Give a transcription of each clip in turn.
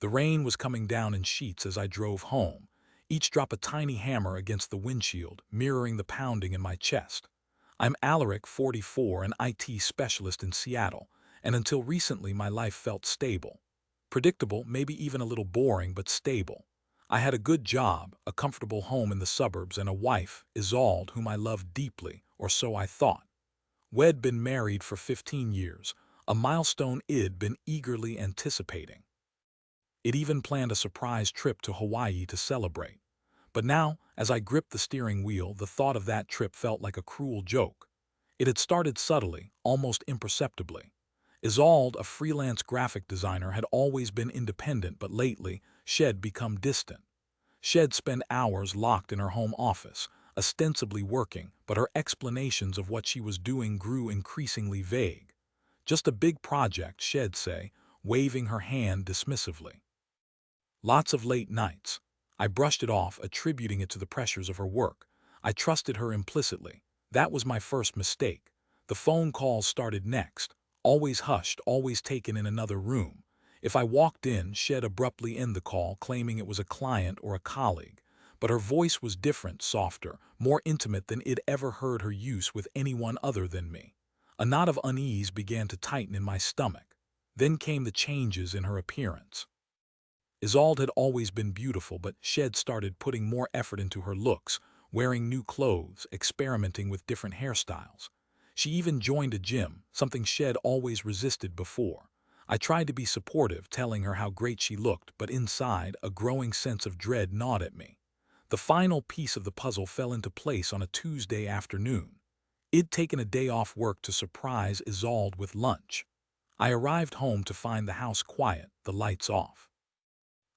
The rain was coming down in sheets as I drove home, each drop a tiny hammer against the windshield, mirroring the pounding in my chest. I'm Alaric, 44, an IT specialist in Seattle, and until recently my life felt stable. Predictable, maybe even a little boring, but stable. I had a good job, a comfortable home in the suburbs, and a wife, Isolde, whom I loved deeply, or so I thought. We'd been married for 15 years, a milestone I'd been eagerly anticipating. It even planned a surprise trip to Hawaii to celebrate. But now, as I gripped the steering wheel, the thought of that trip felt like a cruel joke. It had started subtly, almost imperceptibly. Isolde, a freelance graphic designer, had always been independent, but lately, she'd become distant. She'd spend hours locked in her home office, ostensibly working, but her explanations of what she was doing grew increasingly vague. Just a big project, she'd say, waving her hand dismissively. Lots of late nights. I brushed it off, attributing it to the pressures of her work. I trusted her implicitly. That was my first mistake. The phone calls started next, always hushed, always taken in another room. If I walked in, she'd abruptly end the call, claiming it was a client or a colleague. But her voice was different, softer, more intimate than I'd ever heard her use with anyone other than me. A knot of unease began to tighten in my stomach. Then came the changes in her appearance. Isolde had always been beautiful, but she'd started putting more effort into her looks, wearing new clothes, experimenting with different hairstyles. She even joined a gym, something she'd always resisted before. I tried to be supportive, telling her how great she looked, but inside, a growing sense of dread gnawed at me. The final piece of the puzzle fell into place on a Tuesday afternoon. I'd taken a day off work to surprise Isolde with lunch. I arrived home to find the house quiet, the lights off.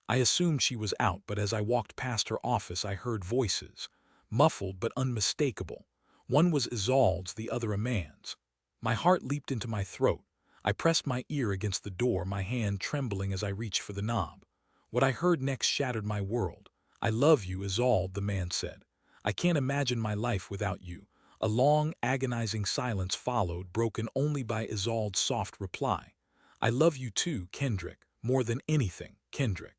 I assumed she was out, but as I walked past her office I heard voices, muffled but unmistakable. One was Isolde's, the other a man's. My heart leaped into my throat. I pressed my ear against the door, my hand trembling as I reached for the knob. What I heard next shattered my world. "I love you, Isolde," the man said. "I can't imagine my life without you." A long, agonizing silence followed, broken only by Isolde's soft reply. "I love you too, Kendrick, more than anything, Kendrick."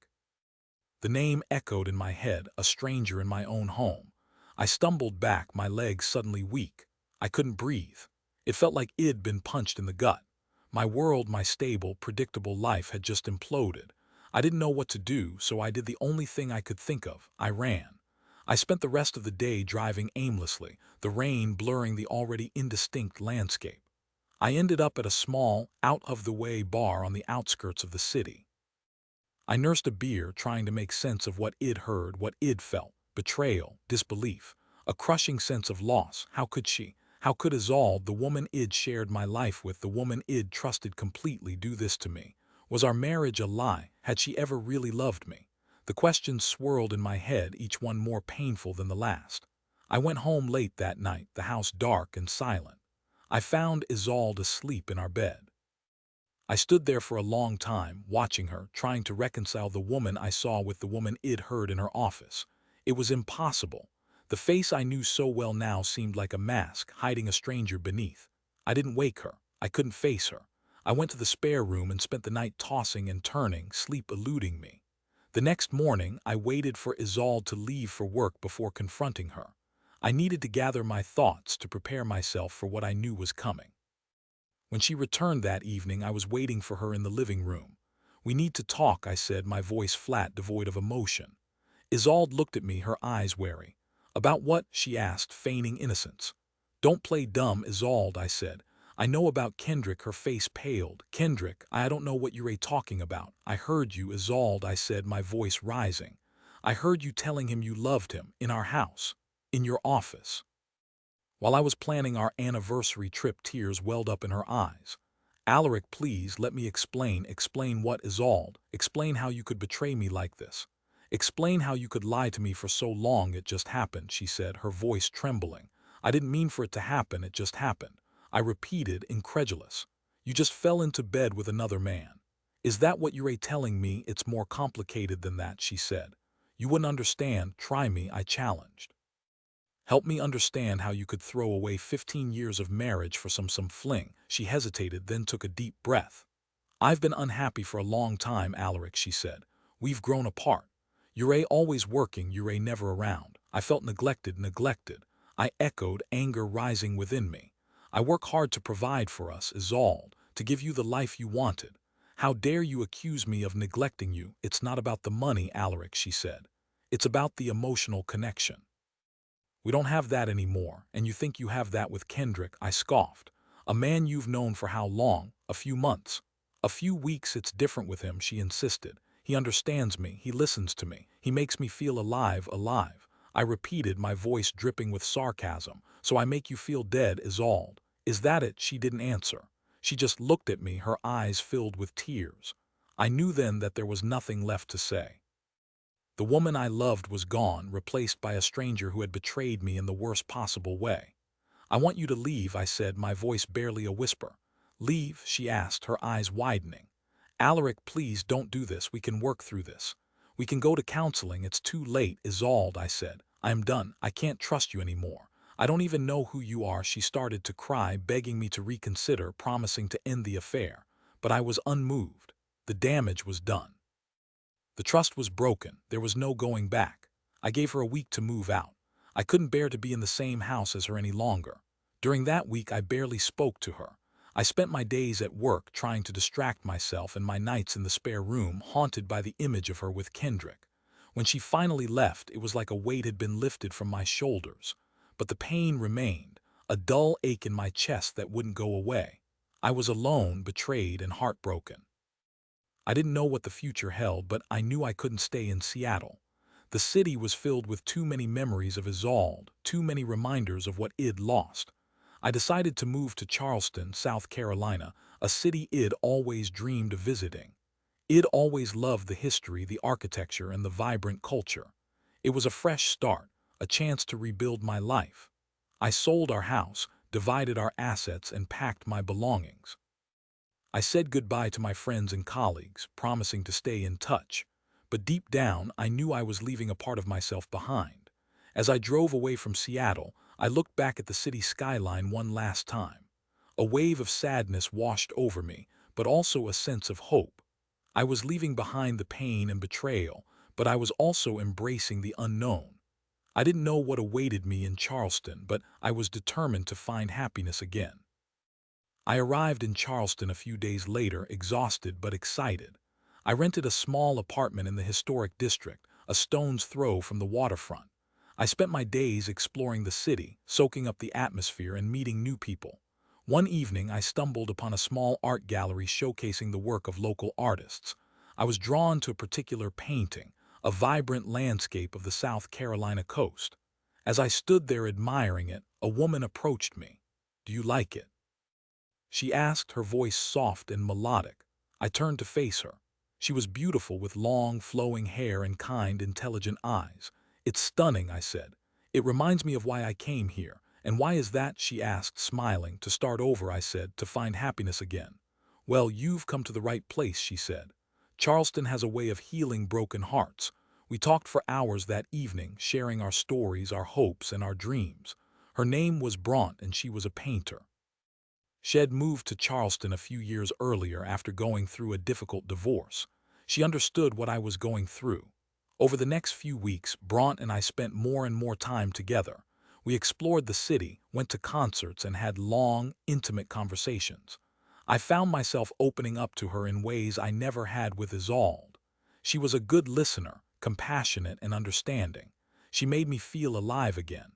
The name echoed in my head, a stranger in my own home. I stumbled back, my legs suddenly weak. I couldn't breathe. It felt like I'd been punched in the gut. My world, my stable, predictable life had just imploded. I didn't know what to do, so I did the only thing I could think of. I ran. I spent the rest of the day driving aimlessly, the rain blurring the already indistinct landscape. I ended up at a small, out-of-the-way bar on the outskirts of the city. I nursed a beer, trying to make sense of what I'd heard, what I'd felt. Betrayal, disbelief, a crushing sense of loss. How could she? How could Isolde, the woman I'd shared my life with, the woman I'd trusted completely, do this to me? Was our marriage a lie? Had she ever really loved me? The questions swirled in my head, each one more painful than the last. I went home late that night, the house dark and silent. I found Isolde asleep in our bed. I stood there for a long time, watching her, trying to reconcile the woman I saw with the woman I'd heard in her office. It was impossible. The face I knew so well now seemed like a mask, hiding a stranger beneath. I didn't wake her. I couldn't face her. I went to the spare room and spent the night tossing and turning, sleep eluding me. The next morning, I waited for Isolde to leave for work before confronting her. I needed to gather my thoughts to prepare myself for what I knew was coming. When she returned that evening, I was waiting for her in the living room. "We need to talk," I said, my voice flat, devoid of emotion. Isolde looked at me, her eyes wary. "About what?" she asked, feigning innocence. "Don't play dumb, Isolde," I said. "I know about Kendrick." Her face paled. "Kendrick? I don't know what you're talking about." "I heard you, Isolde," I said, my voice rising. "I heard you telling him you loved him, in our house, in your office." While I was planning our anniversary trip, tears welled up in her eyes. "Alaric, please let me explain." "Explain what, Isolde? Explain how you could betray me like this. Explain how you could lie to me for so long." "It just happened," she said, her voice trembling. "I didn't mean for it to happen, it just happened." I repeated, incredulous. "You just fell into bed with another man." "Is that what you're telling me?" "It's more complicated than that," she said. "You wouldn't understand. Try me," I challenged. "Help me understand how you could throw away 15 years of marriage for some fling." She hesitated, then took a deep breath. "I've been unhappy for a long time, Alaric," she said. We've grown apart. You're always working, you're never around. I felt neglected. I echoed, anger rising within me. I work hard to provide for us, Isolde, to give you the life you wanted. How dare you accuse me of neglecting you? It's not about the money, Alaric, she said. It's about the emotional connection. We don't have that anymore, and you think you have that with Kendrick, I scoffed. A man you've known for how long? A few months. A few weeks. It's different with him, she insisted. He understands me, he listens to me, he makes me feel alive. I repeated, my voice dripping with sarcasm. So I make you feel dead, Isolde. Is that it? She didn't answer. She just looked at me, her eyes filled with tears. I knew then that there was nothing left to say. The woman I loved was gone, replaced by a stranger who had betrayed me in the worst possible way. I want you to leave, I said, my voice barely a whisper. Leave? She asked, her eyes widening. Alaric, please don't do this. We can work through this. We can go to counseling. It's too late, Isolde, I said. I am done. I can't trust you anymore. I don't even know who you are. She started to cry, begging me to reconsider, promising to end the affair. But I was unmoved. The damage was done. The trust was broken. There was no going back. I gave her a week to move out. I couldn't bear to be in the same house as her any longer. During that week, I barely spoke to her. I spent my days at work trying to distract myself and my nights in the spare room haunted by the image of her with Kendrick. When she finally left, it was like a weight had been lifted from my shoulders. But the pain remained, a dull ache in my chest that wouldn't go away. I was alone, betrayed, and heartbroken. I didn't know what the future held, but I knew I couldn't stay in Seattle. The city was filled with too many memories of Isolde, too many reminders of what I'd lost. I decided to move to Charleston, South Carolina, a city I'd always dreamed of visiting. I'd always loved the history, the architecture, and the vibrant culture. It was a fresh start, a chance to rebuild my life. I sold our house, divided our assets, and packed my belongings. I said goodbye to my friends and colleagues, promising to stay in touch. But deep down, I knew I was leaving a part of myself behind. As I drove away from Seattle, I looked back at the city skyline one last time. A wave of sadness washed over me, but also a sense of hope. I was leaving behind the pain and betrayal, but I was also embracing the unknown. I didn't know what awaited me in Charleston, but I was determined to find happiness again. I arrived in Charleston a few days later, exhausted but excited. I rented a small apartment in the historic district, a stone's throw from the waterfront. I spent my days exploring the city, soaking up the atmosphere and meeting new people. One evening, I stumbled upon a small art gallery showcasing the work of local artists. I was drawn to a particular painting, a vibrant landscape of the South Carolina coast. As I stood there admiring it, a woman approached me. "Do you like it?" she asked, her voice soft and melodic. I turned to face her. She was beautiful with long, flowing hair and kind, intelligent eyes. "It's stunning," I said. "It reminds me of why I came here." "And why is that?" she asked, smiling. "To start over," I said, "to find happiness again." "Well, you've come to the right place," she said. "Charleston has a way of healing broken hearts." We talked for hours that evening, sharing our stories, our hopes, and our dreams. Her name was Bronte, and she was a painter. She had moved to Charleston a few years earlier after going through a difficult divorce. She understood what I was going through. Over the next few weeks, Bronte and I spent more and more time together. We explored the city, went to concerts, and had long, intimate conversations. I found myself opening up to her in ways I never had with Isolde. She was a good listener, compassionate and understanding. She made me feel alive again.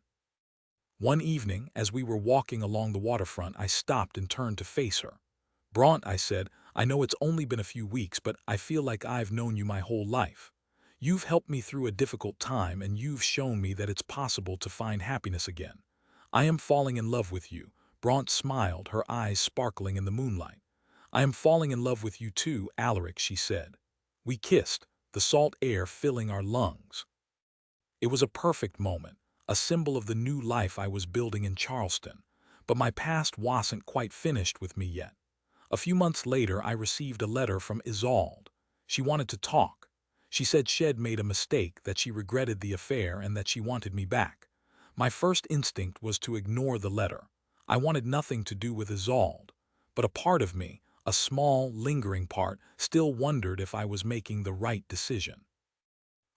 One evening, as we were walking along the waterfront, I stopped and turned to face her. "Bronte," I said, "I know it's only been a few weeks, but I feel like I've known you my whole life. You've helped me through a difficult time, and you've shown me that it's possible to find happiness again. I am falling in love with you." Bronte smiled, her eyes sparkling in the moonlight. "I am falling in love with you too, Alaric," she said. We kissed, the salt air filling our lungs. It was a perfect moment, a symbol of the new life I was building in Charleston. But my past wasn't quite finished with me yet. A few months later, I received a letter from Isolde. She wanted to talk. She said she'd made a mistake, that she regretted the affair, and that she wanted me back. My first instinct was to ignore the letter. I wanted nothing to do with Isolde. But a part of me, A small, lingering part still wondered if I was making the right decision.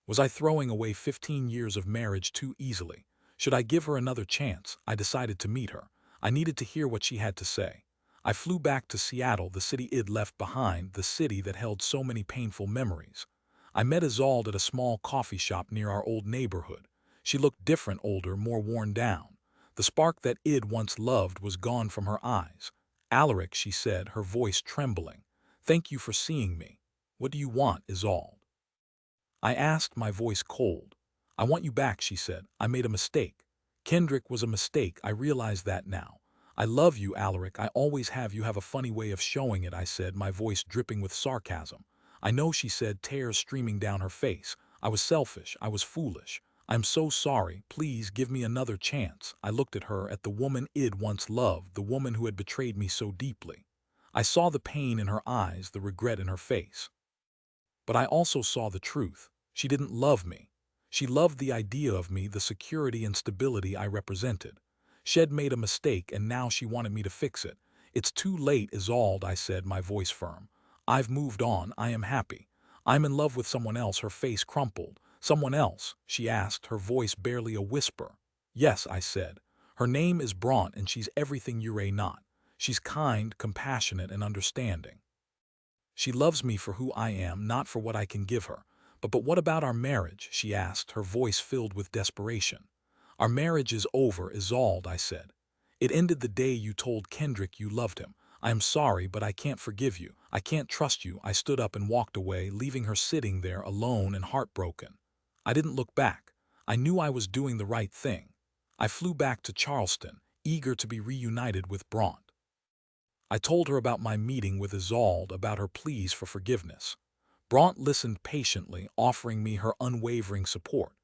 Was I throwing away 15 years of marriage too easily? Should I give her another chance? I decided to meet her. I needed to hear what she had to say. I flew back to Seattle, the city I'd left behind, the city that held so many painful memories. I met Isolde at a small coffee shop near our old neighborhood. She looked different, older, more worn down. The spark that I'd once loved was gone from her eyes. "Alaric," she said, her voice trembling. "Thank you for seeing me. What do you want, Isolde?" I asked, my voice cold. "I want you back," she said. "I made a mistake. Kendrick was a mistake. I realize that now. I love you, Alaric. I always have. You have a funny way of showing it," I said, my voice dripping with sarcasm. "I know," she said, tears streaming down her face. "I was selfish. I was foolish. I'm so sorry. Please give me another chance." I looked at her, at the woman I'd once loved, the woman who had betrayed me so deeply. I saw the pain in her eyes, the regret in her face. But I also saw the truth. She didn't love me. She loved the idea of me, the security and stability I represented. She'd made a mistake, and now she wanted me to fix it. "It's too late, Isolde," I said, my voice firm. "I've moved on. I am happy. I'm in love with someone else." Her face crumpled. "Someone else?" she asked, her voice barely a whisper. "Yes," I said. "Her name is Bronte, and she's everything you're not. She's kind, compassionate, and understanding. She loves me for who I am, not for what I can give her." But what about our marriage?" she asked, her voice filled with desperation. "Our marriage is over, Isolde," I said. "It ended the day you told Kendrick you loved him. I am sorry, but I can't forgive you. I can't trust you." I stood up and walked away, leaving her sitting there alone and heartbroken. I didn't look back. I knew I was doing the right thing. I flew back to Charleston, eager to be reunited with Bronte. I told her about my meeting with Isolde, about her pleas for forgiveness. Bronte listened patiently, offering me her unwavering support.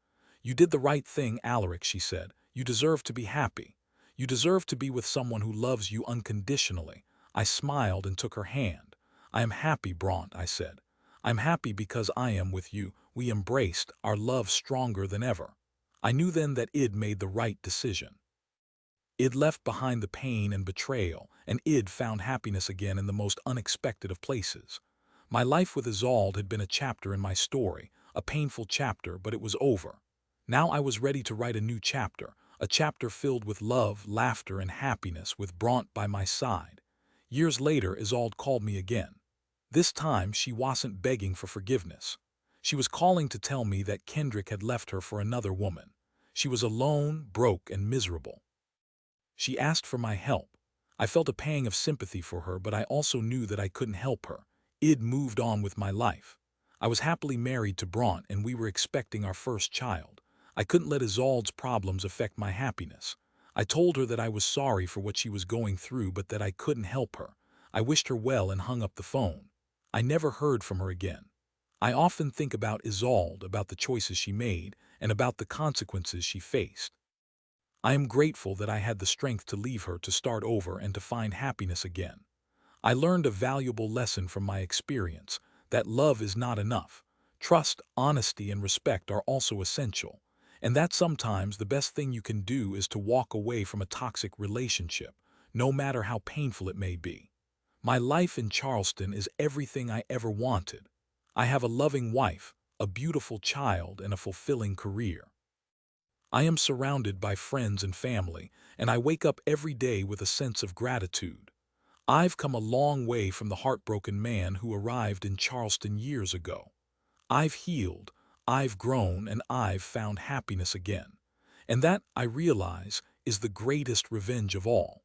"You did the right thing, Alaric," she said. "You deserve to be happy. You deserve to be with someone who loves you unconditionally." I smiled and took her hand. "I am happy, Bronte," I said. "I'm happy because I am with you." We embraced, our love stronger than ever. I knew then that I'd made the right decision. I'd left behind the pain and betrayal, and I'd found happiness again in the most unexpected of places. My life with Isolde had been a chapter in my story, a painful chapter, but it was over. Now I was ready to write a new chapter, a chapter filled with love, laughter, and happiness, with Bronte by my side. Years later, Isolde called me again. This time, she wasn't begging for forgiveness. She was calling to tell me that Kendrick had left her for another woman. She was alone, broke, and miserable. She asked for my help. I felt a pang of sympathy for her, but I also knew that I couldn't help her. I'd moved on with my life. I was happily married to Bronte, and we were expecting our first child. I couldn't let Isolde's problems affect my happiness. I told her that I was sorry for what she was going through, but that I couldn't help her. I wished her well and hung up the phone. I never heard from her again. I often think about Isolde, about the choices she made, and about the consequences she faced. I am grateful that I had the strength to leave her, to start over, and to find happiness again. I learned a valuable lesson from my experience, that love is not enough. Trust, honesty, and respect are also essential, and that sometimes the best thing you can do is to walk away from a toxic relationship, no matter how painful it may be. My life in Charleston is everything I ever wanted. I have a loving wife, a beautiful child, and a fulfilling career. I am surrounded by friends and family, and I wake up every day with a sense of gratitude. I've come a long way from the heartbroken man who arrived in Charleston years ago. I've healed, I've grown, and I've found happiness again. And that, I realize, is the greatest revenge of all.